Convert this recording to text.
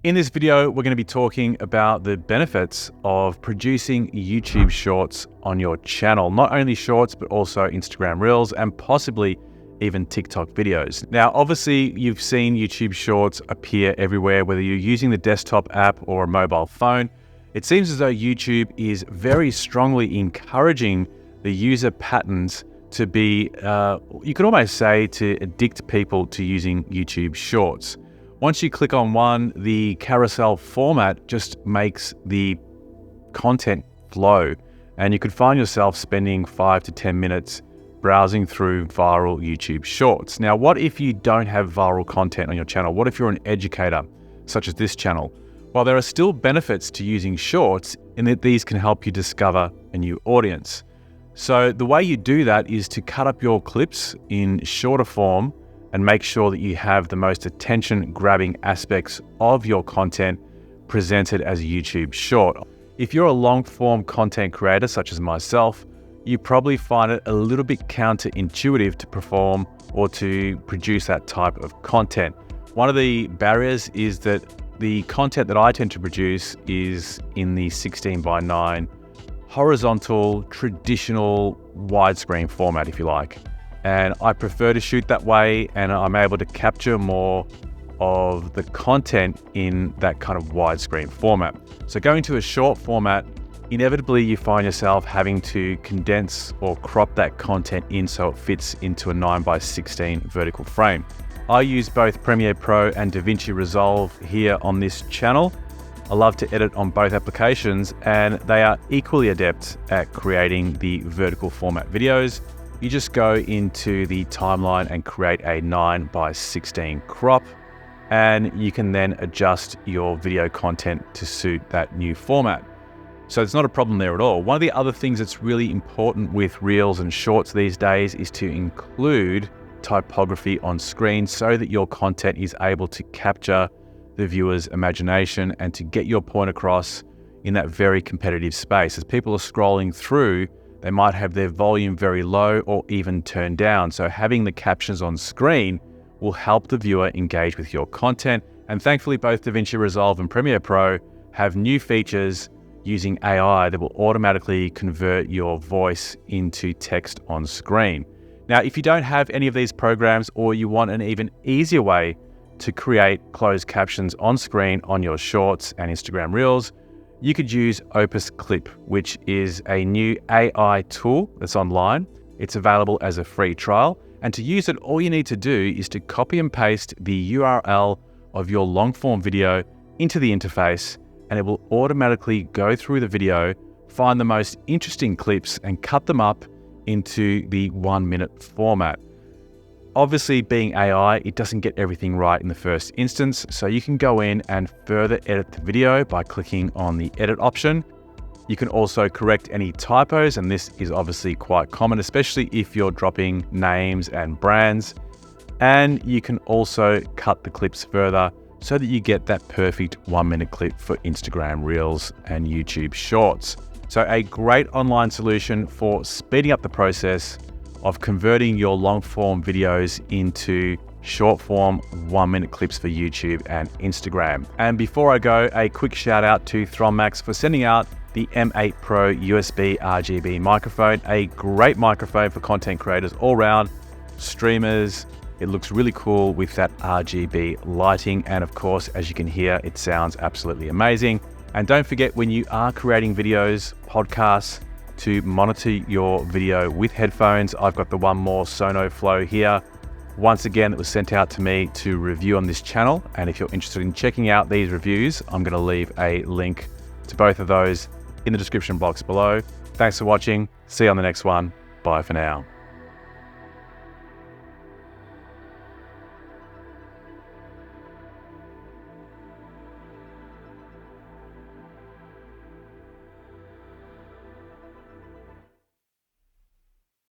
In this video, we're going to be talking about the benefits of producing YouTube Shorts on your channel. Not only Shorts, but also Instagram Reels and possibly even TikTok videos. Now, obviously, you've seen YouTube Shorts appear everywhere, whether you're using the desktop app or a mobile phone. It seems as though YouTube is very strongly encouraging the user patterns to be, you could almost say, to addict people to using YouTube Shorts. Once you click on one, the carousel format just makes the content flow, and you could find yourself spending 5 to 10 minutes browsing through viral YouTube Shorts. Now, what if you don't have viral content on your channel? What if you're an educator, such as this channel? Well, there are still benefits to using Shorts in that these can help you discover a new audience. So the way you do that is to cut up your clips in shorter form and make sure that you have the most attention-grabbing aspects of your content presented as a YouTube Short. If you're a long-form content creator, such as myself, you probably find it a little bit counterintuitive to perform or to produce that type of content. One of the barriers is that the content that I tend to produce is in the 16:9 horizontal, traditional widescreen format, if you like. And I prefer to shoot that way, and I'm able to capture more of the content in that kind of widescreen format. So going to a short format, inevitably you find yourself having to condense or crop that content in so it fits into a 9:16 vertical frame. I use both Premiere Pro and Davinci Resolve here on this channel. I love to edit on both applications, and they are equally adept at creating the vertical format videos. You just go into the timeline and create a 9:16 crop, and you can then adjust your video content to suit that new format. So it's not a problem there at all. One of the other things that's really important with Reels and Shorts these days is to include typography on screen so that your content is able to capture the viewer's imagination and to get your point across in that very competitive space. As people are scrolling through, they might have their volume very low or even turned down. So having the captions on screen will help the viewer engage with your content. And thankfully, both Davinci Resolve and Premiere Pro have new features using AI that will automatically convert your voice into text on screen. Now, if you don't have any of these programs, or you want an even easier way to create closed captions on screen on your Shorts and Instagram Reels, you could use Opus Clip, which is a new AI tool that's online. It's available as a free trial. And to use it, all you need to do is to copy and paste the URL of your long form video into the interface, and it will automatically go through the video, find the most interesting clips and cut them up into the 1-minute format. Obviously, being AI, it doesn't get everything right in the first instance, so you can go in and further edit the video by clicking on the edit option. You can also correct any typos, and this is obviously quite common, especially if you're dropping names and brands. And you can also cut the clips further so that you get that perfect 1-minute clip for Instagram Reels and YouTube Shorts. So a great online solution for speeding up the process of converting your long form videos into short form 1-minute clips for YouTube and Instagram. And before I go, a quick shout out to Thrommax for sending out the M8 Pro USB RGB microphone, a great microphone for content creators all around, streamers. It looks really cool with that RGB lighting. And of course, as you can hear, it sounds absolutely amazing. And don't forget, when you are creating videos, podcasts, to monitor your video with headphones. I've got the One More Sono Flow here. Once again, it was sent out to me to review on this channel. And if you're interested in checking out these reviews, I'm going to leave a link to both of those in the description box below. Thanks for watching. See you on the next one. Bye for now.